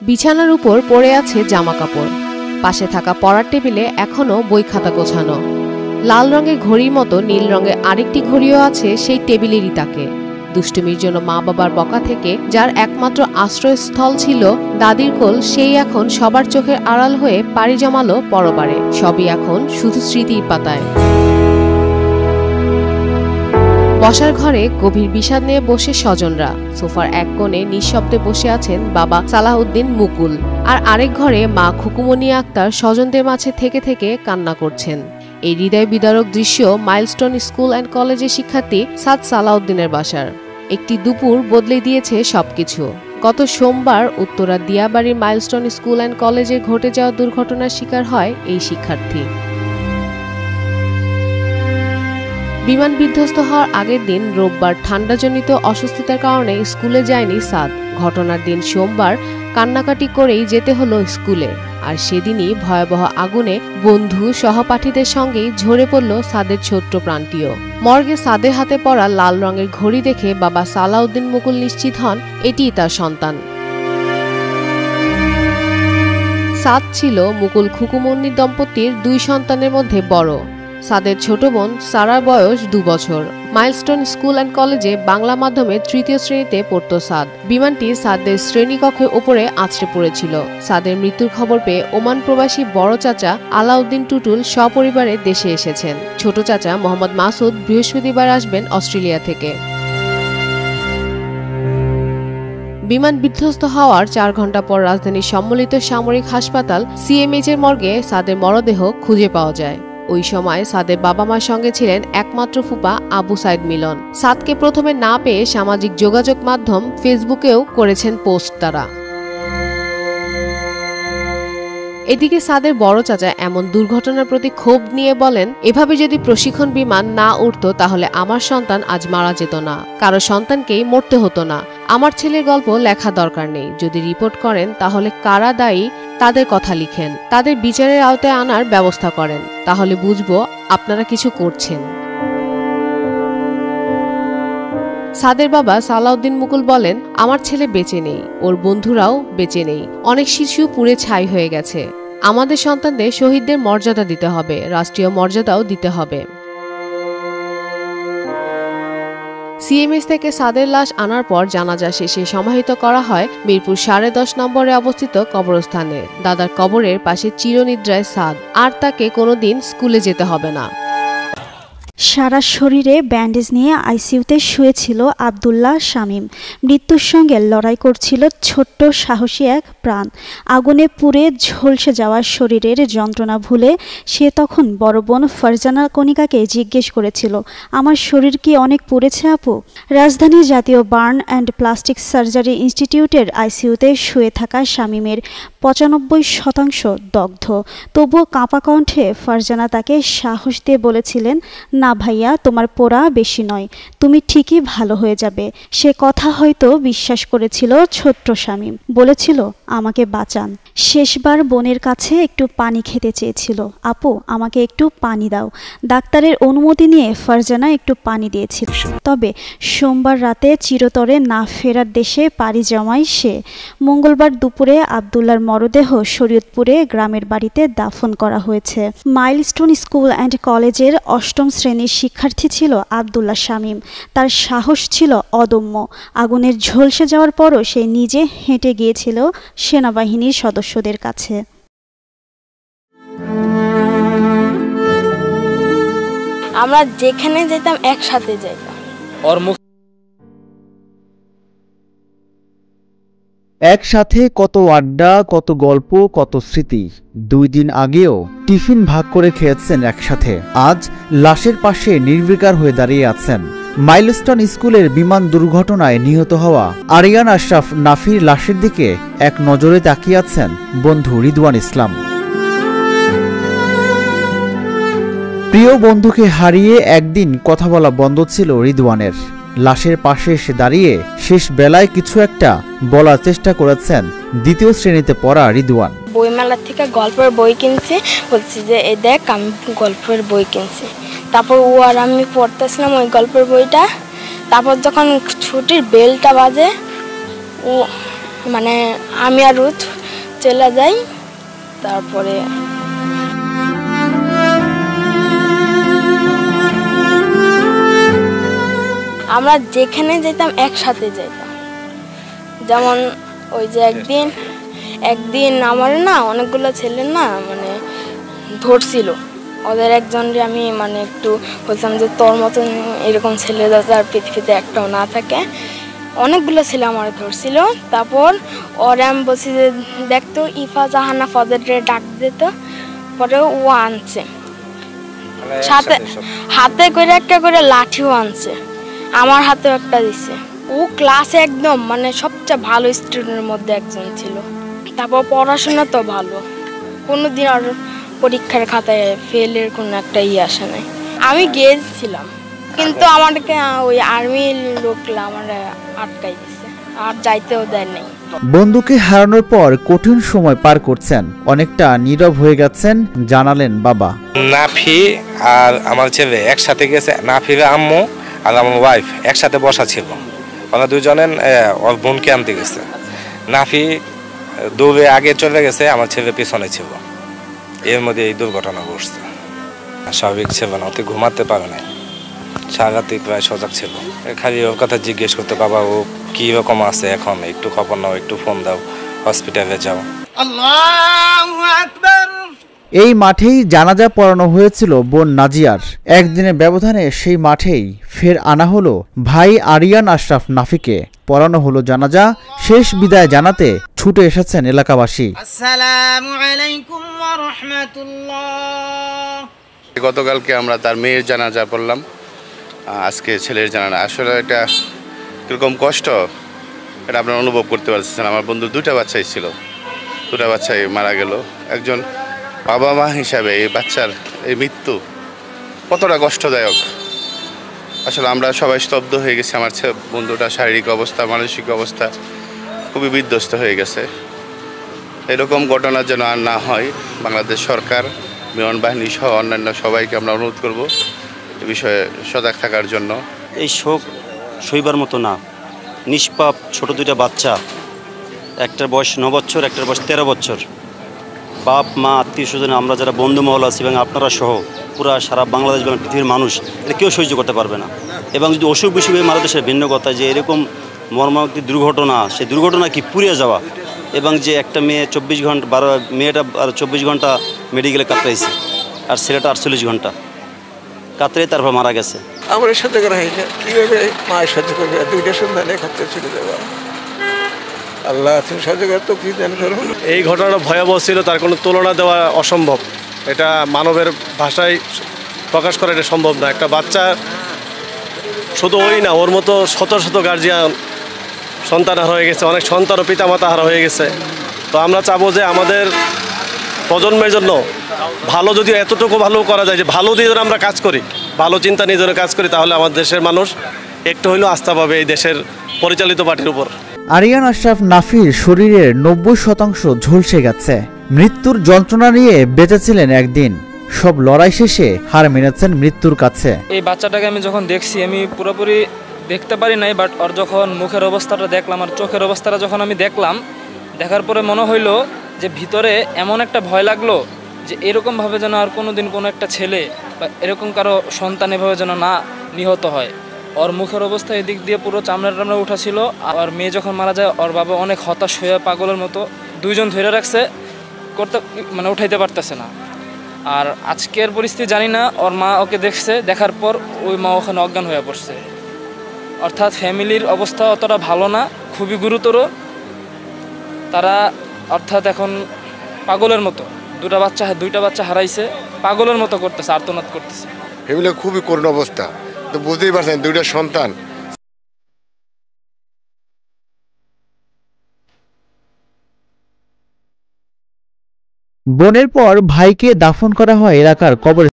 বিছানার উপর পড়ে আছে জামা কাপড়, পাশে থাকা পড়ার টেবিলে এখনো বই খাতা গোছানো। লাল রঙের ঘড়ির মতো নীল রঙের আরেকটি ঘড়িও আছে সেই টেবিলেরই তাকে। দুষ্টুমির জন্য মা বাবার বকা থেকে যার একমাত্র আশ্রয়স্থল ছিল দাদির কোল, সেই এখন সবার চোখের আড়াল হয়ে পাড়ি জমালো পরবারে। সবই এখন শুধু স্মৃতির পাতায়। বসার ঘরে গভীর বিষাদ নিয়ে বসে স্বজনরা। সোফার এক কোণে নিঃশব্দে বসে আছেন বাবা সালাহউদ্দিন মুকুল, আর আরেক ঘরে মা খুকুমনি আক্তার স্বজনদের মাঝে থেকে থেকে কান্না করছেন। এই হৃদয় বিদারক দৃশ্য মাইলস্টোন স্কুল অ্যান্ড কলেজের শিক্ষার্থী সাদ সালাউদ্দিনের বাসার। একটি দুপুর বদলে দিয়েছে সবকিছু। গত সোমবার উত্তরার দিয়াবাড়ির মাইলস্টোন স্কুল অ্যান্ড কলেজে ঘটে যাওয়া দুর্ঘটনার শিকার হয় এই শিক্ষার্থী। বিমান বিধ্বস্ত হওয়ার আগের দিন রোববার ঠান্ডাজনিত অসুস্থতার কারণে স্কুলে যায়নি সাদ। ঘটনার দিন সোমবার কান্নাকাটি করেই যেতে হলো স্কুলে, আর সেদিনই ভয়াবহ আগুনে বন্ধু সহপাঠীদের সঙ্গেই ঝরে পড়ল সাদের ছোট্ট প্রাণটিও। মর্গে সাদের হাতে পড়া লাল রঙের ঘড়ি দেখে বাবা সালাউদ্দিন মুকুল নিশ্চিত হন এটিই তার সন্তান। সাদ ছিল মুকুল খুকুমন্নি দম্পতির 2 সন্তানের মধ্যে বড়। সাদের ছোট বোন সারার বয়স 2 বছর। মাইলস্টোন স্কুল অ্যান্ড কলেজে বাংলা মাধ্যমে 3য় শ্রেণীতে পড়ত সাদ। বিমানটি সাদের শ্রেণীকক্ষের উপরে আছড়ে পড়েছিল। সাদের মৃত্যুর খবর পেয়ে ওমান প্রবাসী বড় চাচা আলাউদ্দিন টুটুল সপরিবারে দেশে এসেছেন। ছোট চাচা মোহাম্মদ মাসুদ বৃহস্পতিবার আসবেন অস্ট্রেলিয়া থেকে। বিমান বিধ্বস্ত হওয়ার 4 ঘন্টা পর রাজধানীর সম্মিলিত সামরিক হাসপাতাল CMH এর মর্গে সাদের মরদেহ খুঁজে পাওয়া যায়। ওই সময় সাদের বাবা মার সঙ্গে ছিলেন একমাত্র ফুপা আবু সাইদ মিলন। সাদকে প্রথমে না পেয়ে সামাজিক যোগাযোগ মাধ্যম ফেসবুকেও করেছেন পোস্ট তারা। এদিকে সাদের বড় চাচা এমন দুর্ঘটনার প্রতি ক্ষোভ নিয়ে বলেন, এভাবে যদি প্রশিক্ষণ বিমান না উঠত তাহলে আমার সন্তান আজ মারা যেত না, কারো সন্তানকেই মরতে হতো না। আমার ছেলের গল্প লেখা দরকার নেই। যদি রিপোর্ট করেন তাহলে কারা দায়ী তাদের কথা লিখেন, তাদের বিচারের আওতায় আনার ব্যবস্থা করেন, তাহলে বুঝবো আপনারা কিছু করছেন। সাদের বাবা সালাউদ্দিন মুকুল বলেন, আমার ছেলে বেঁচে নেই, ওর বন্ধুরাও বেঁচে নেই, অনেক শিশু পুড়ে ছাই হয়ে গেছে। আমাদের সন্তানদের শহীদদের মর্যাদা দিতে হবে, রাষ্ট্রীয় মর্যাদাও দিতে হবে। CMH থেকে সাদের লাশ আনার পর জানাজা শেষে সমাহিত করা হয় মিরপুর 10.5 নম্বরে অবস্থিত কবরস্থানে। দাদার কবরের পাশে চিরনিদ্রায় সাদ, আর তাকে কোনোদিন স্কুলে যেতে হবে না। সারা শরীরে ব্যান্ডেজ নিয়ে আইসিইউতে শুয়েছিল আব্দুল্লাহ শামীম। মৃত্যুর সঙ্গে লড়াই করছিল ছোট্ট সাহসী এক প্রাণ। আগুনে পুড়ে ঝলসে যাওয়া শরীরের যন্ত্রণা ভুলে সে তখন বড় বোন ফারজানা কণিকাকে জিজ্ঞেস করেছিল, আমার শরীর কি অনেক পুড়েছে আপু? রাজধানী জাতীয় বার্ন অ্যান্ড প্লাস্টিক সার্জারি ইনস্টিটিউটের আইসিইউতে শুয়ে থাকা শামীমের 95% দগ্ধ। তবুও কাঁপা কণ্ঠে ফারজানা তাকে সাহস দিয়ে বলেছিলেন, না ভাইয়া, তোমার পোড়া বেশি নয়, তুমি ঠিকই ভালো হয়ে যাবে। সে কথা হয়তো বিশ্বাস করেছিল ছোট্ট শামীম। বলেছিল, আমাকে বাঁচান। শেষবার বোনের কাছে একটু পানি খেতে চেয়েছিল। আপু, আমাকে একটু পানি দাও। ডাক্তারের অনুমতি নিয়ে ফারজানা একটু পানি দিয়েছিল। তবে সোমবার রাতে চিরতরে না ফেরার দেশে পাড়ি জমায় সে। মঙ্গলবার দুপুরে আব্দুল্লাহর মরদেহ শরীয়তপুরে গ্রামের বাড়িতে দাফন করা হয়েছে। মাইলস্টোন স্কুল অ্যান্ড কলেজের 8ম শ্রেণীর শিক্ষার্থী ছিল আব্দুল্লাহ শামীম। তার সাহস ছিল অদম্য। আগুনের ঝলসে যাওয়ার পরও সে নিজে হেঁটে গিয়েছিল সেনাবাহিনীর সদস্যদের কাছে। আমরা যেখানে যেতাম একসাথে যেতাম। একসাথে কত আড্ডা, কত গল্প, কত স্মৃতি। 2 দিন আগেও টিফিন ভাগ করে খেয়েছেন একসাথে। আজ লাশের পাশে নির্বিকার হয়ে দাঁড়িয়ে আছেন। মাইলস্টোন স্কুলের বিমান দুর্ঘটনায় নিহত হওয়া আরিয়ান আশরাফ নাফির লাশের দিকে এক নজরে তাকিয়ে আছেন বন্ধু রিদওয়ান ইসলাম। প্রিয় বন্ধুকে হারিয়ে একদিন কথা বলা বন্ধ ছিল রিদওয়ানের। লাশের পাশে এসে দাঁড়িয়ে শেষ বেলায় কিছু একটা বলার চেষ্টা করেছেন 2য় শ্রেণীতে পড়া রিদওয়ান। বইমেলা থেকে গল্পের বই কিনছি, বলছি যে এই দেখ আমি গল্পের বই কিনছি। তারপর ও আর আমি পড়তেছিলাম ওই গল্পের বইটা। তারপর যখন ছুটির বেলটা বাজে ও মানে আমি আর রুথ চলে যাই। তারপরে আমরা যেখানে যেতাম একসাথে যেতাম। যেমন ওই যে একদিন আমার না অনেকগুলো ছেলে না মানে ধরছিল, ওদের একজনকে আমি মানে একটু বলতাম যে তোর মতন এরকম ছেলে যাতে আর পৃথিবীতে একটাও না থাকে। অনেকগুলো ছেলে আমার ধরছিল। তারপর ওরে আমি বলছি যে দেখতো ইফা জাহানা ফদের ডাক দিত, পরে ও আনছে সাথে হাতে করে একটা করে লাঠিও আনছে, আমার হাতেও একটা দিছে। ও ক্লাসে একদম মানে সবচেয়ে ভালো স্টুডেন্টের মধ্যে একজন ছিল। তারপর পড়াশোনা তো ভালো, কোনোদিন আর পরীক্ষার খাতায় ফেলের কোনো একটা আসে নাই। আমি গিয়েছিলাম কিন্তু আমাদেরকে ওই আর্মির লোকরা আমার আটকাই দিছে, আর যাইতেও দেয় নাই। বন্ধুকে হারানোর পর কঠিন সময় পার করছেন, অনেকটা নীরব হয়ে গেছেন জানালেন বাবা। নাফি আর আমার ছেলে একসাথে গেছে, নাফির আম্মু আর আমার ওয়াইফ একসাথে বসা ছিল। ওরা দুজনের ওর বোনকে আনতে গেছে। নাফি দৌড়ে আগে চলে গেছে, আমার ছেলে পিছনে ছিল। এর মধ্যে এই দুর্ঘটনা ঘটছে। স্বাভাবিক ছিল না, ওতে ঘুমাতে পারে নাই, সারা রাতে প্রায় সজাগ ছিল। খালি ওর কথা জিজ্ঞেস করতে, বাবা ও কি রকম আছে এখন, একটু খবর নাও, একটু ফোন দাও, হসপিটালে যাও। এই মাঠেই জানাজা পড়ানো হয়েছিল বোন নাজিয়ার। একদিনের ব্যবধানে সেই মাঠেই ফের আনা হলো ভাই আরিয়ান আশরাফ নাফিকে, পড়ানো হলো জানাজা। শেষ বিদায় জানাতে ছুটে এসেছেন এলাকাবাসী। আসসালামু আলাইকুম ওয়া রাহমাতুল্লাহ। গতকালকে আমরা তার মেয়ের জানাজা পড়লাম, আজকে ছেলের জানাজা। আসলে এটা কিরকম কষ্ট এটা আপনারা অনুভব করতে পারছেন। আমার বন্ধুর দুটা বাচ্চাই ছিল, দুটা বাচ্চাই মারা গেল। একজন বাবা মা হিসাবে এই বাচ্চার এই মৃত্যু কতটা কষ্টদায়ক, আসলে আমরা সবাই স্তব্ধ হয়ে গেছি। আমার বন্ধুটা শারীরিক অবস্থা, মানসিক অবস্থা খুবই বিধ্বস্ত হয়ে গেছে। এরকম ঘটনা যেন আর না হয়, বাংলাদেশ সরকার, বিমান বাহিনী সহ অন্যান্য সবাইকে আমরা অনুরোধ করব এ বিষয়ে সজাগ থাকার জন্য। এই শোক সইবার মতো না। নিষ্পাপ ছোট দুইটা বাচ্চা, একটার বয়স 9 বছর, একটার বয়স 13 বছর। বাপ মা আত্মীয় স্বজন, আমরা যারা বন্ধু মহল আছি এবং আপনারা সহ পুরা সারা বাংলাদেশ এবং পৃথিবীর মানুষ এটা কেউ সহ্য করতে পারবে না। এবং যদি অসুখ বিসুখ হয়ে মারা দেশের ভিন্ন কথা, যে এরকম মর্মান্তিক দুর্ঘটনা, সেই দুর্ঘটনা কি পুড়িয়ে যাওয়া, এবং যে একটা মেয়ে 24 ঘন্টা মেয়েটা আর 24 ঘন্টা মেডিকেলে কাতরাইছে, আর ছেলেটা 48 ঘন্টা কাতরে তারপর মারা গেছে। আমার সাথে করা হয়েছে, কীভাবে মায়ের সাথে করবে, দুইটা সন্তানে খাতে চলে যাবো। আল্লাহ তুমি সাহায্য করে তো কি জানি করো। এই ঘটনাটা ভয়াবহ ছিল, তার কোনো তুলনা দেওয়া অসম্ভব। এটা মানবের ভাষায় প্রকাশ করা এটা সম্ভব না। একটা বাচ্চা শুধু ওই না, ওর মতো শত শত গার্জিয়ান সন্তান হারা হয়ে গেছে, অনেক সন্তান ও পিতামাতা হারা হয়ে গেছে। তো আমরা চাবো যে আমাদের প্রজন্মের জন্য ভালো, যদি এতটুকু ভালো করা যায় যে ভালো দিয়ে যদি আমরা কাজ করি, ভালো চিন্তা নিয়ে যদি কাজ করি, তাহলে আমাদের দেশের মানুষ একটু হইলেও আস্থা পাবে এই দেশের পরিচালিত পার্টির উপর। আরিয়ান আশরাফ নাফির শরীরের 90% ঝলসে গেছে। মৃত্যুর যন্ত্রণা নিয়ে বেঁচেছিলেন একদিন, সব লড়াই শেষে হার মেনেছেন মৃত্যুর কাছে। এই বাচ্চাটাকে আমি যখন দেখছি, আমি পুরোপুরি দেখতে পারি নাই, বাট ওর যখন মুখের অবস্থাটা দেখলাম আর চোখের অবস্থাটা যখন আমি দেখলাম, দেখার পরে মনে হইলো যে ভিতরে এমন একটা ভয় লাগলো যে এরকমভাবে যেন আর কোনো দিন কোনো একটা ছেলে বা এরকম কারো সন্তান এভাবে যেন না নিহত হয়। ওর মুখের অবস্থা এদিক দিয়ে পুরো চামড়া উঠা ছিল। আর মেয়ে যখন মারা যায়, ওর বাবা অনেক হতাশ হয়ে পাগলের মতো দুইজন ধরে রাখছে, মানে উঠাইতে পারতেছে না। আর আজকের পরিস্থিতি জানি না, ওর মা ওকে দেখছে, দেখার পর ওই মা ওখানে অজ্ঞান হয়ে পড়ছে। অর্থাৎ ফ্যামিলির অবস্থা অতটা ভালো না, খুবই গুরুতর। তারা অর্থাৎ এখন পাগলের মতো দুইটা বাচ্চা হারাইছে, পাগলের মতো করতেছে, আর্তনাদ করতেছে। ফ্যামিলি খুবই করুণ অবস্থা, তো বুঝতেই পারছেন দুইটা সন্তান। বোনের পর ভাইকে দাফন করা হয় এলাকার কবর